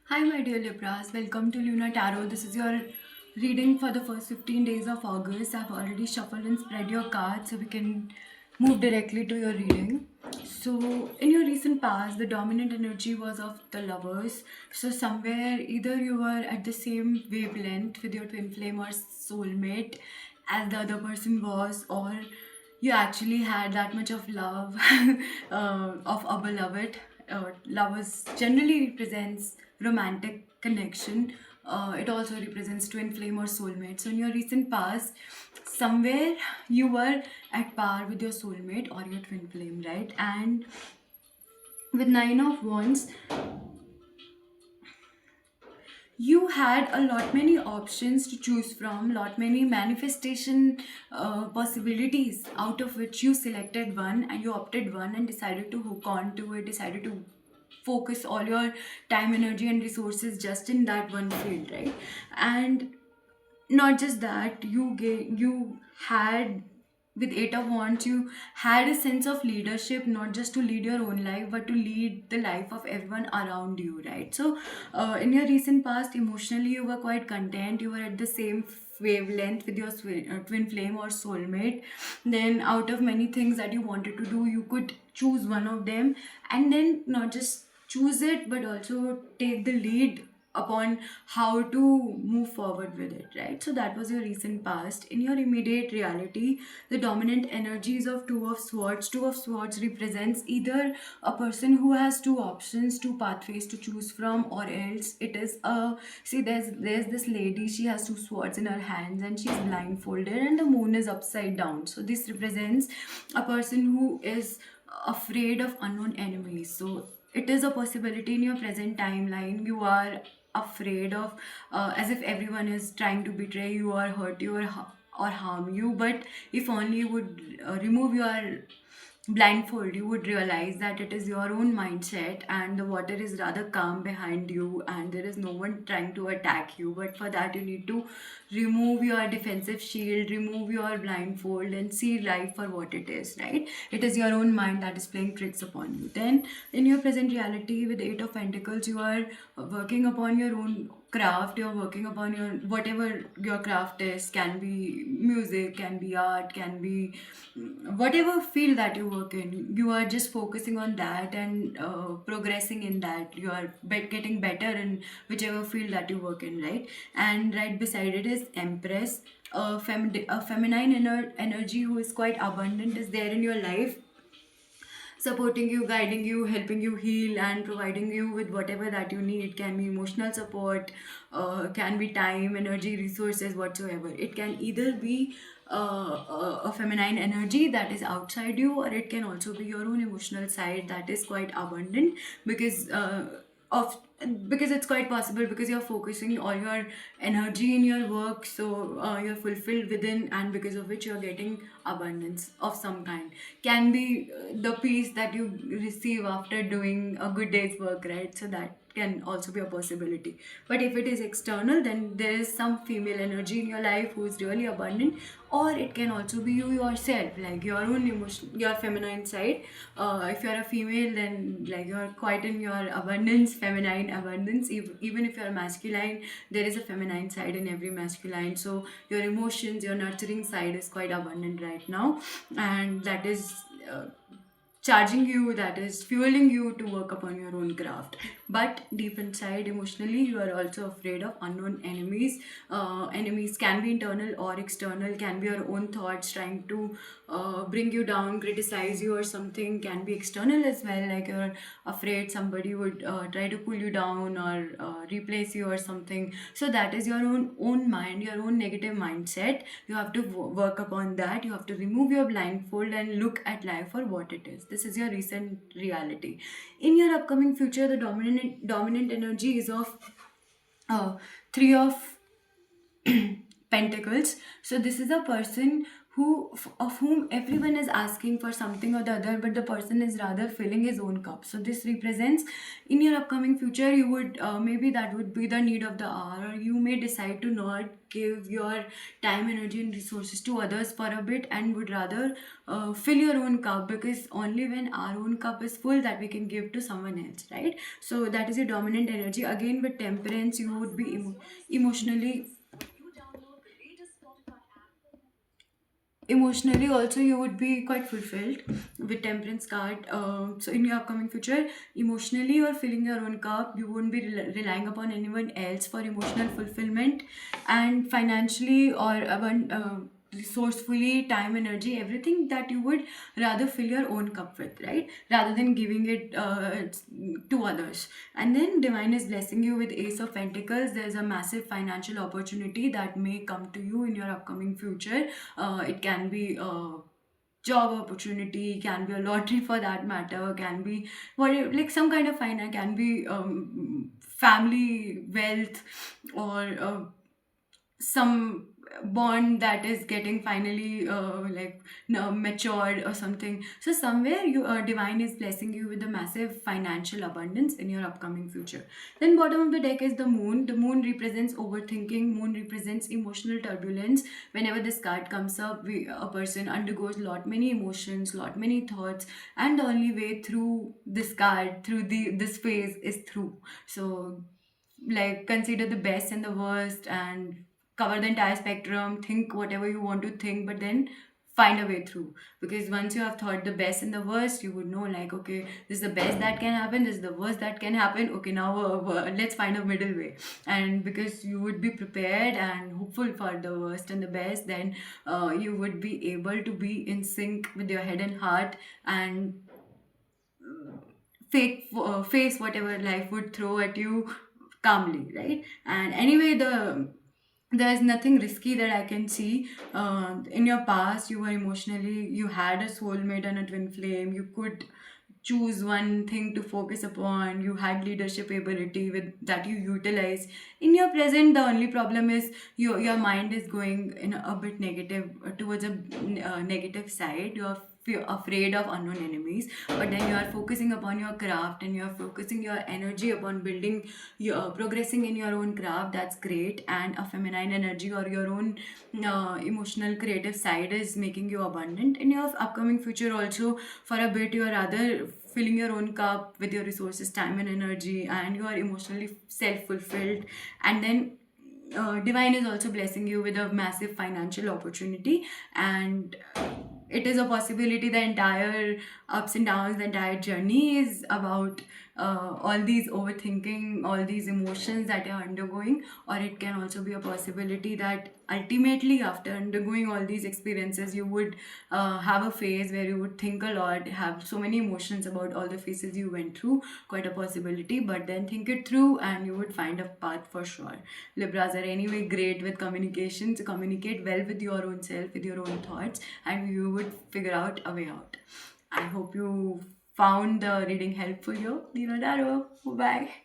Hi, my dear Libras. Welcome to Luna Tarot. This is your reading for the first 15 days of August. I've already shuffled and spread your cards so we can move directly to your reading. So, in your recent past, the dominant energy was of the lovers. So, somewhere either you were at the same wavelength with your twin flame or soulmate as the other person was, or you actually had that much of love of a beloved. Lovers generally represents romantic connection. It also represents twin flame or soulmate. So in your recent past, somewhere you were at par with your soulmate or your twin flame, right? And with nine of wands, you had a lot many options to choose from, lot many manifestation possibilities, out of which you selected one and you opted one and decided to hook on to it, decided to focus all your time, energy and resources just in that one field, right? And not just that, you had, with eight of wands, you had a sense of leadership, not just to lead your own life but to lead the life of everyone around you, right? So in your recent past, emotionally you were quite content, you were at the same wavelength with your twin flame or soulmate. Then out of many things that you wanted to do, you could choose one of them, and then not just choose it but also take the lead upon how to move forward with it, right? So that was your recent past. In your immediate reality, the dominant energies of two of swords, two of swords represents either a person who has two options, two pathways to choose from, or else it is a, see, there's this lady, she has two swords in her hands and she's blindfolded and the moon is upside down. So this represents a person who is afraid of unknown enemies. So it is a possibility in your present timeline you are afraid of, as if everyone is trying to betray you or hurt you or harm you. But if only you would remove your blindfold, you would realize that it is your own mindset and the water is rather calm behind you and there is no one trying to attack you. But for that, you need to remove your defensive shield, remove your blindfold, and see life for what it is, right? It is your own mind that is playing tricks upon you. Then in your present reality, with eight of pentacles, you are working upon your own craft, you're working upon your whatever your craft is, can be music, can be art, can be whatever field that you work in. You are just focusing on that and progressing in that. You are getting better in whichever field that you work in, right? And right beside it is empress, a feminine energy who is quite abundant, is there in your life, supporting you, guiding you, helping you heal, and providing you with whatever that you need. Can be emotional support, can be time, energy, resources, whatsoever. It can either be a feminine energy that is outside you, or it can also be your own emotional side that is quite abundant, because of because it's quite possible, because you're focusing all your energy in your work, so you're fulfilled within, and because of which you're getting abundance of some kind. Can be the peace that you receive after doing a good day's work, right? So that can also be a possibility. But if it is external, then there is some female energy in your life who is really abundant, or it can also be you yourself, like your own emotion, your feminine side. If you're a female, then like you're quite in your abundance, feminine abundance. Even if you're masculine, there is a feminine side in every masculine. So your emotions, your nurturing side is quite abundant right now, and that is charging you, that is fueling you to work upon your own craft. But deep inside, emotionally, you are also afraid of unknown enemies. Enemies can be internal or external, can be your own thoughts trying to bring you down, criticize you or something. Can be external as well, like you're afraid somebody would try to pull you down or replace you or something. So that is your own mind, your own negative mindset. You have to work upon that. You have to remove your blindfold and look at life for what it is. This is your recent reality. In your upcoming future, the dominant energy is of uh, three of pentacles. So this is a person of whom everyone is asking for something or the other, but the person is rather filling his own cup. So this represents in your upcoming future, you would maybe that would be the need of the hour, or you may decide to not give your time, energy, and resources to others for a bit, and would rather fill your own cup, because only when our own cup is full that we can give to someone else, right? So that is your dominant energy. Again, with temperance, you would be emotionally emotionally also you would be quite fulfilled with temperance card. So in your upcoming future, emotionally you're filling your own cup, you won't be relying upon anyone else for emotional fulfillment. And financially or resourcefully, time, energy, everything that you would rather fill your own cup with, right, rather than giving it to others. And then divine is blessing you with ace of pentacles. There's a massive financial opportunity that may come to you in your upcoming future. It can be job opportunity, can be a lottery for that matter, can be what, like some kind of finance, can be family wealth, or some bond that is getting finally like no, matured or something. So somewhere you divine is blessing you with a massive financial abundance in your upcoming future. Then bottom of the deck is the moon. The moon represents overthinking, moon represents emotional turbulence. Whenever this card comes up, a person undergoes lot many emotions, lot many thoughts, and the only way through this card, through this phase, is through. So like consider the best and the worst, and cover the entire spectrum, think whatever you want to think, but then find a way through. Because once you have thought the best and the worst, you would know, like, okay, this is the best that can happen, this is the worst that can happen, okay, now let's find a middle way. And because you would be prepared and hopeful for the worst and the best, then you would be able to be in sync with your head and heart, and face whatever life would throw at you calmly, right? And anyway, there's nothing risky that I can see. In your past, you were emotionally, you had a soulmate and a twin flame. You could choose one thing to focus upon. You had leadership ability with that you utilize. In your present, the only problem is your mind is going in a bit negative, towards a negative side. You're afraid of unknown enemies, but then you are focusing upon your craft, and you are focusing your energy upon building your progressing in your own craft. That's great. And a feminine energy or your own emotional creative side is making you abundant in your upcoming future. Also, for a bit, you are rather filling your own cup with your resources, time, and energy, and you are emotionally self-fulfilled. And then divine is also blessing you with a massive financial opportunity. And it is a possibility the entire ups and downs, the entire journey is about all these overthinking, all these emotions that you're undergoing. Or it can also be a possibility that ultimately, after undergoing all these experiences, you would have a phase where you would think a lot, have so many emotions about all the phases you went through. Quite a possibility, but then think it through and you would find a path for sure. Libras are anyway great with communication, so communicate well with your own self, with your own thoughts, and you would figure out a way out. I hope you found the reading helpful here. Dino Daro. Bye bye.